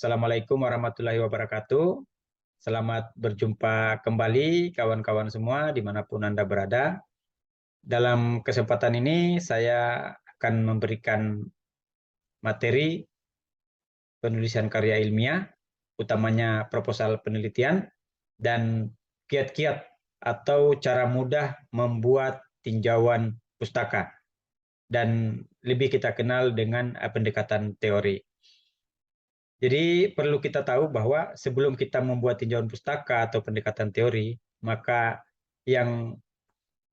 Assalamualaikum warahmatullahi wabarakatuh. Selamat berjumpa kembali kawan-kawan semua dimanapun Anda berada. Dalam kesempatan ini saya akan memberikan materi penulisan karya ilmiah, utamanya proposal penelitian, dan kiat-kiat atau cara mudah membuat tinjauan pustaka, dan lebih kita kenal dengan pendekatan teori. Jadi perlu kita tahu bahwa sebelum kita membuat tinjauan pustaka atau pendekatan teori, maka yang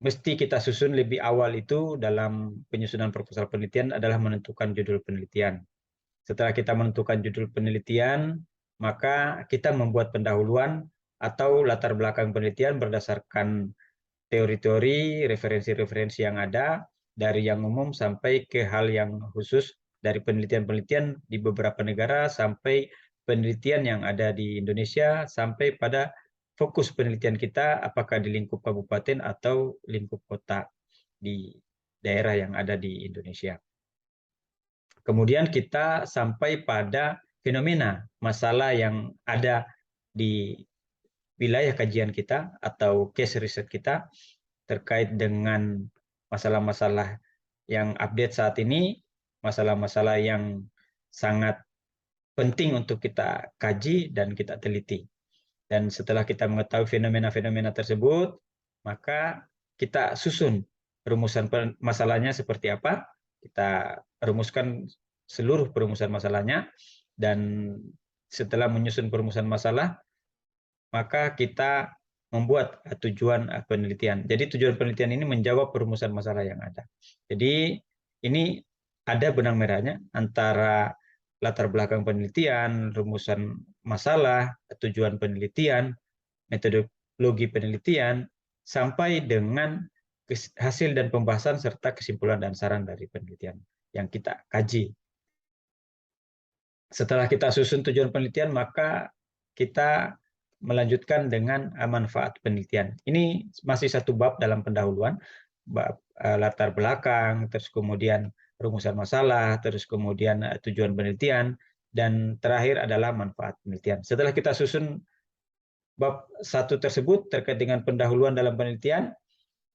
mesti kita susun lebih awal itu dalam penyusunan proposal penelitian adalah menentukan judul penelitian. Setelah kita menentukan judul penelitian, maka kita membuat pendahuluan atau latar belakang penelitian berdasarkan teori-teori, referensi-referensi yang ada, dari yang umum sampai ke hal yang khusus, dari penelitian-penelitian di beberapa negara sampai penelitian yang ada di Indonesia, sampai pada fokus penelitian kita apakah di lingkup kabupaten atau lingkup kota di daerah yang ada di Indonesia. Kemudian kita sampai pada fenomena masalah yang ada di wilayah kajian kita atau case riset kita terkait dengan masalah-masalah yang update saat ini, masalah-masalah yang sangat penting untuk kita kaji dan kita teliti. Dan setelah kita mengetahui fenomena-fenomena tersebut, maka kita susun rumusan masalahnya seperti apa, kita rumuskan seluruh perumusan masalahnya, dan setelah menyusun perumusan masalah, maka kita membuat tujuan penelitian. Jadi tujuan penelitian ini menjawab perumusan masalah yang ada. Jadi ini ada benang merahnya antara latar belakang penelitian, rumusan masalah, tujuan penelitian, metodologi penelitian, sampai dengan hasil dan pembahasan serta kesimpulan dan saran dari penelitian yang kita kaji. Setelah kita susun tujuan penelitian, maka kita melanjutkan dengan manfaat penelitian. Ini masih satu bab dalam pendahuluan, bab latar belakang, terus kemudian rumusan masalah, terus kemudian tujuan penelitian, dan terakhir adalah manfaat penelitian. Setelah kita susun bab satu tersebut terkait dengan pendahuluan dalam penelitian,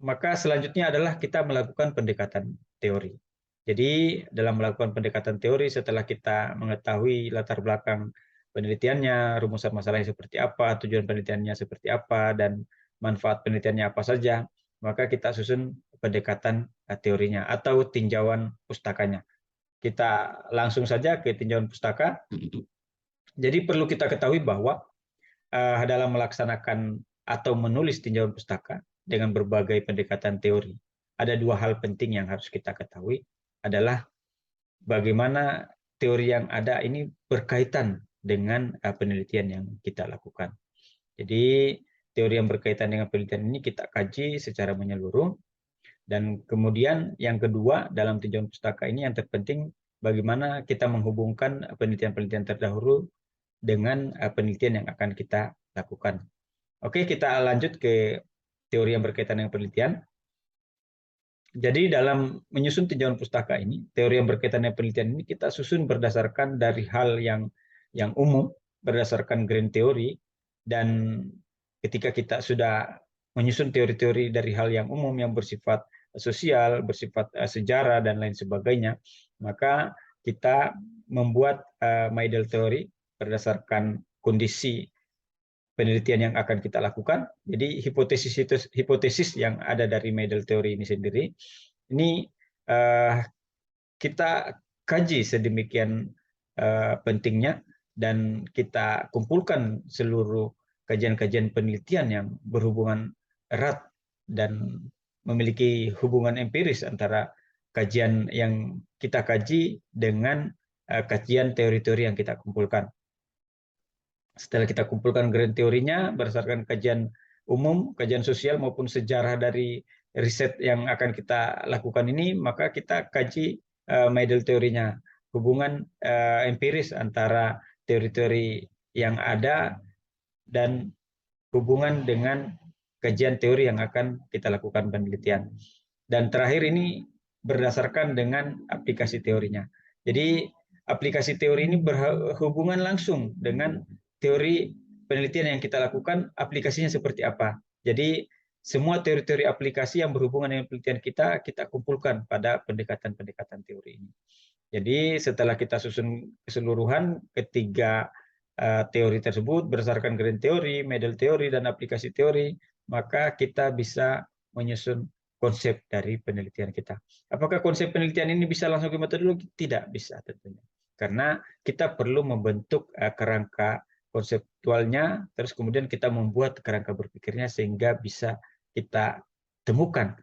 maka selanjutnya adalah kita melakukan pendekatan teori. Jadi dalam melakukan pendekatan teori, setelah kita mengetahui latar belakang penelitiannya, rumusan masalahnya seperti apa, tujuan penelitiannya seperti apa, dan manfaat penelitiannya apa saja, maka kita susun pendekatan teorinya atau tinjauan pustakanya. Kita langsung saja ke tinjauan pustaka. Jadi perlu kita ketahui bahwa dalam melaksanakan atau menulis tinjauan pustaka dengan berbagai pendekatan teori, ada dua hal penting yang harus kita ketahui, adalah bagaimana teori yang ada ini berkaitan dengan penelitian yang kita lakukan. Jadi teori yang berkaitan dengan penelitian ini kita kaji secara menyeluruh, dan kemudian yang kedua dalam tinjauan pustaka ini yang terpenting bagaimana kita menghubungkan penelitian-penelitian terdahulu dengan penelitian yang akan kita lakukan. Oke, kita lanjut ke teori yang berkaitan dengan penelitian. Jadi dalam menyusun tinjauan pustaka ini, teori yang berkaitan dengan penelitian ini kita susun berdasarkan dari hal yang umum, berdasarkan grand teori, dan ketika kita sudah menyusun teori-teori dari hal yang umum yang bersifat sosial, bersifat sejarah, dan lain sebagainya, maka kita membuat model teori berdasarkan kondisi penelitian yang akan kita lakukan. Jadi hipotesis yang ada dari model teori ini sendiri, ini kita kaji sedemikian pentingnya, dan kita kumpulkan seluruh kajian-kajian penelitian yang berhubungan erat dan memiliki hubungan empiris antara kajian yang kita kaji dengan kajian teori-teori yang kita kumpulkan. Setelah kita kumpulkan grand teorinya berdasarkan kajian umum, kajian sosial maupun sejarah dari riset yang akan kita lakukan ini, maka kita kaji model teorinya, hubungan empiris antara teori-teori yang ada dan hubungan dengan kajian teori yang akan kita lakukan penelitian. Dan terakhir ini berdasarkan dengan aplikasi teorinya. Jadi aplikasi teori ini berhubungan langsung dengan teori penelitian yang kita lakukan, aplikasinya seperti apa. Jadi semua teori-teori aplikasi yang berhubungan dengan penelitian kita kumpulkan pada pendekatan-pendekatan teori ini. Jadi setelah kita susun keseluruhan ketiga teori tersebut berdasarkan grand teori, model teori, dan aplikasi teori, maka kita bisa menyusun konsep dari penelitian kita. Apakah konsep penelitian ini bisa langsung ke metodologi? Tidak bisa tentunya. Karena kita perlu membentuk kerangka konseptualnya, terus kemudian kita membuat kerangka berpikirnya sehingga bisa kita temukan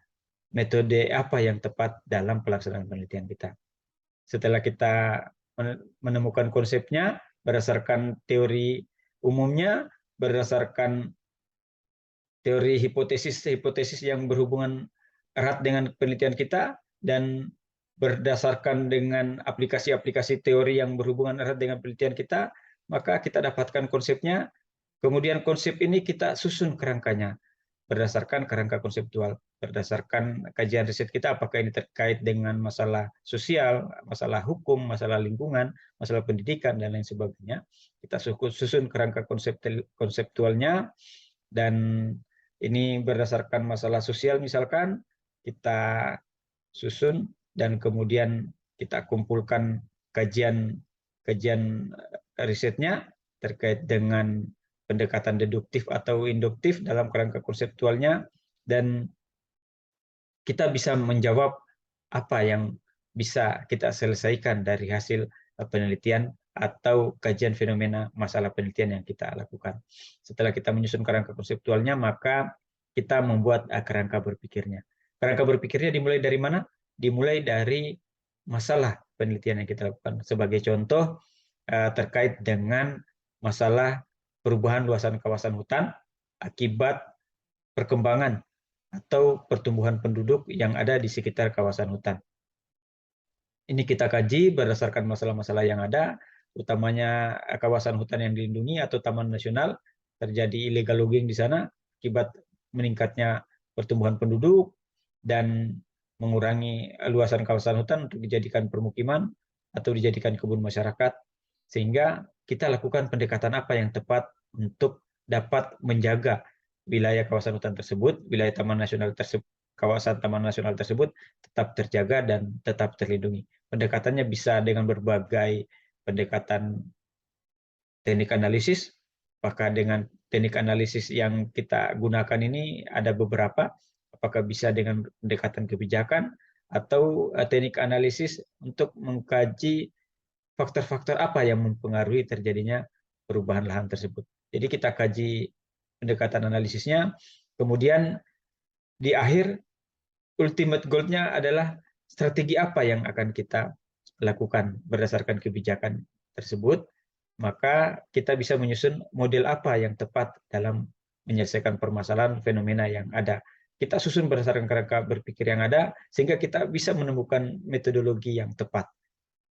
metode apa yang tepat dalam pelaksanaan penelitian kita. Setelah kita menemukan konsepnya, berdasarkan teori umumnya, berdasarkan teori hipotesis yang berhubungan erat dengan penelitian kita, dan berdasarkan dengan aplikasi-aplikasi teori yang berhubungan erat dengan penelitian kita, maka kita dapatkan konsepnya, kemudian konsep ini kita susun kerangkanya berdasarkan kerangka konseptual, berdasarkan kajian riset kita apakah ini terkait dengan masalah sosial, masalah hukum, masalah lingkungan, masalah pendidikan, dan lain sebagainya. Kita susun kerangka konseptualnya, dan ini berdasarkan masalah sosial misalkan, kita susun dan kemudian kita kumpulkan kajian risetnya terkait dengan pendekatan deduktif atau induktif dalam kerangka konseptualnya, dan kita bisa menjawab apa yang bisa kita selesaikan dari hasil penelitian atau kajian fenomena masalah penelitian yang kita lakukan. Setelah kita menyusun kerangka konseptualnya, maka kita membuat kerangka berpikirnya. Kerangka berpikirnya dimulai dari mana? Dimulai dari masalah penelitian yang kita lakukan. Sebagai contoh, terkait dengan masalah perubahan luasan kawasan hutan akibat perkembangan atau pertumbuhan penduduk yang ada di sekitar kawasan hutan. Ini kita kaji berdasarkan masalah-masalah yang ada, utamanya kawasan hutan yang dilindungi atau taman nasional, terjadi illegal logging di sana akibat meningkatnya pertumbuhan penduduk dan mengurangi luasan kawasan hutan untuk dijadikan permukiman atau dijadikan kebun masyarakat, sehingga kita lakukan pendekatan apa yang tepat untuk dapat menjaga wilayah kawasan hutan tersebut, wilayah taman nasional tersebut, kawasan taman nasional tersebut tetap terjaga dan tetap terlindungi. Pendekatannya bisa dengan berbagai pendekatan teknik analisis. Apakah dengan teknik analisis yang kita gunakan ini ada beberapa, apakah bisa dengan pendekatan kebijakan atau teknik analisis untuk mengkaji faktor-faktor apa yang mempengaruhi terjadinya perubahan lahan tersebut. Jadi kita kaji pendekatan analisisnya, kemudian di akhir ultimate goal-nya adalah strategi apa yang akan kita lakukan berdasarkan kebijakan tersebut, maka kita bisa menyusun model apa yang tepat dalam menyelesaikan permasalahan fenomena yang ada. Kita susun berdasarkan kerangka berpikir yang ada, sehingga kita bisa menemukan metodologi yang tepat.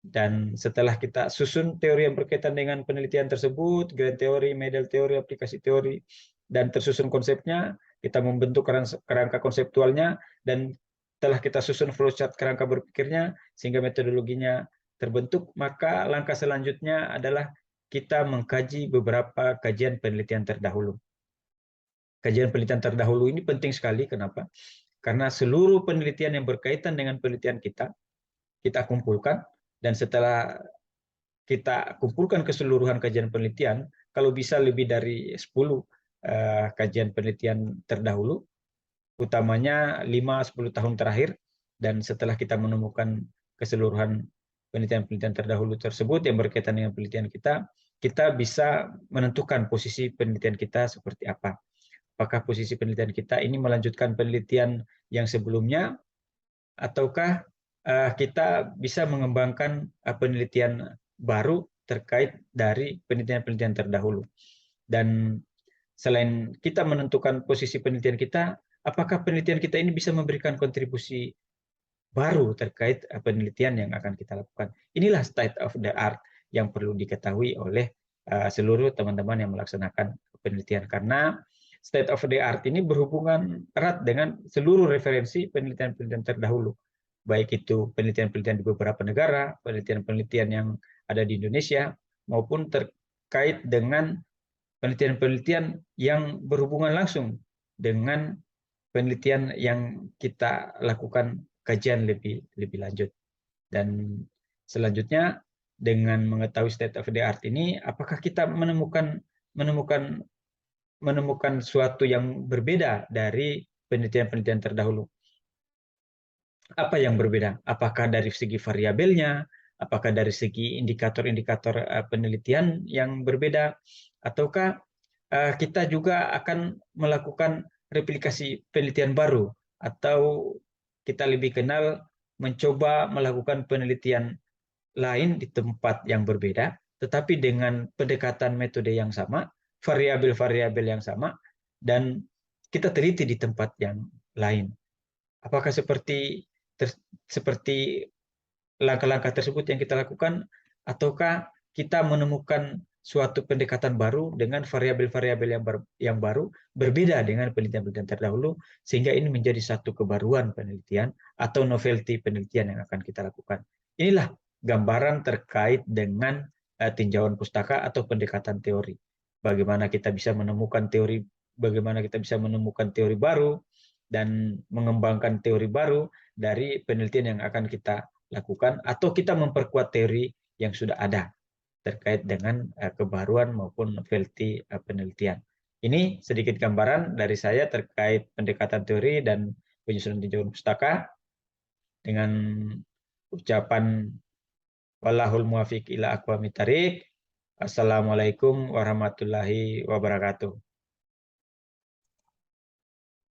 Dan setelah kita susun teori yang berkaitan dengan penelitian tersebut, grand teori, model teori, aplikasi teori, dan tersusun konsepnya, kita membentuk kerangka konseptualnya, dan setelah kita susun flowchart kerangka berpikirnya, sehingga metodologinya terbentuk, maka langkah selanjutnya adalah kita mengkaji beberapa kajian penelitian terdahulu. Kajian penelitian terdahulu ini penting sekali, kenapa? Karena seluruh penelitian yang berkaitan dengan penelitian kita kumpulkan, dan setelah kita kumpulkan keseluruhan kajian penelitian, kalau bisa lebih dari 10 kajian penelitian terdahulu, utamanya 5-10 tahun terakhir, dan setelah kita menemukan keseluruhan penelitian-penelitian terdahulu tersebut yang berkaitan dengan penelitian kita bisa menentukan posisi penelitian kita seperti apa. Apakah posisi penelitian kita ini melanjutkan penelitian yang sebelumnya, ataukah kita bisa mengembangkan penelitian baru terkait dari penelitian-penelitian terdahulu. Dan selain kita menentukan posisi penelitian kita, apakah penelitian kita ini bisa memberikan kontribusi baru terkait penelitian yang akan kita lakukan. Inilah state of the art yang perlu diketahui oleh seluruh teman-teman yang melaksanakan penelitian, karena state of the art ini berhubungan erat dengan seluruh referensi penelitian-penelitian terdahulu, baik itu penelitian-penelitian di beberapa negara, penelitian-penelitian yang ada di Indonesia, maupun terkait dengan penelitian-penelitian yang berhubungan langsung dengan penelitian yang kita lakukan kajian lebih lanjut. Dan selanjutnya, dengan mengetahui state of the art ini, apakah kita menemukan suatu yang berbeda dari penelitian-penelitian terdahulu? Apa yang berbeda? Apakah dari segi variabelnya, apakah dari segi indikator-indikator penelitian yang berbeda, ataukah kita juga akan melakukan replikasi penelitian baru, atau kita lebih kenal mencoba melakukan penelitian lain di tempat yang berbeda, tetapi dengan pendekatan metode yang sama, variabel-variabel yang sama, dan kita teliti di tempat yang lain. Apakah seperti langkah-langkah tersebut yang kita lakukan, ataukah kita menemukan suatu pendekatan baru dengan variabel-variabel yang baru, berbeda dengan penelitian-penelitian terdahulu, sehingga ini menjadi satu kebaruan penelitian atau novelty penelitian yang akan kita lakukan. Inilah gambaran terkait dengan tinjauan pustaka atau pendekatan teori. Bagaimana kita bisa menemukan teori baru dan mengembangkan teori baru dari penelitian yang akan kita lakukan, atau kita memperkuat teori yang sudah ada terkait dengan kebaruan maupun novelty penelitian. Ini sedikit gambaran dari saya terkait pendekatan teori dan penyusunan tinjauan pustaka, dengan ucapan wallahul muwaffiq ila aqwamit thariq. Assalamualaikum warahmatullahi wabarakatuh.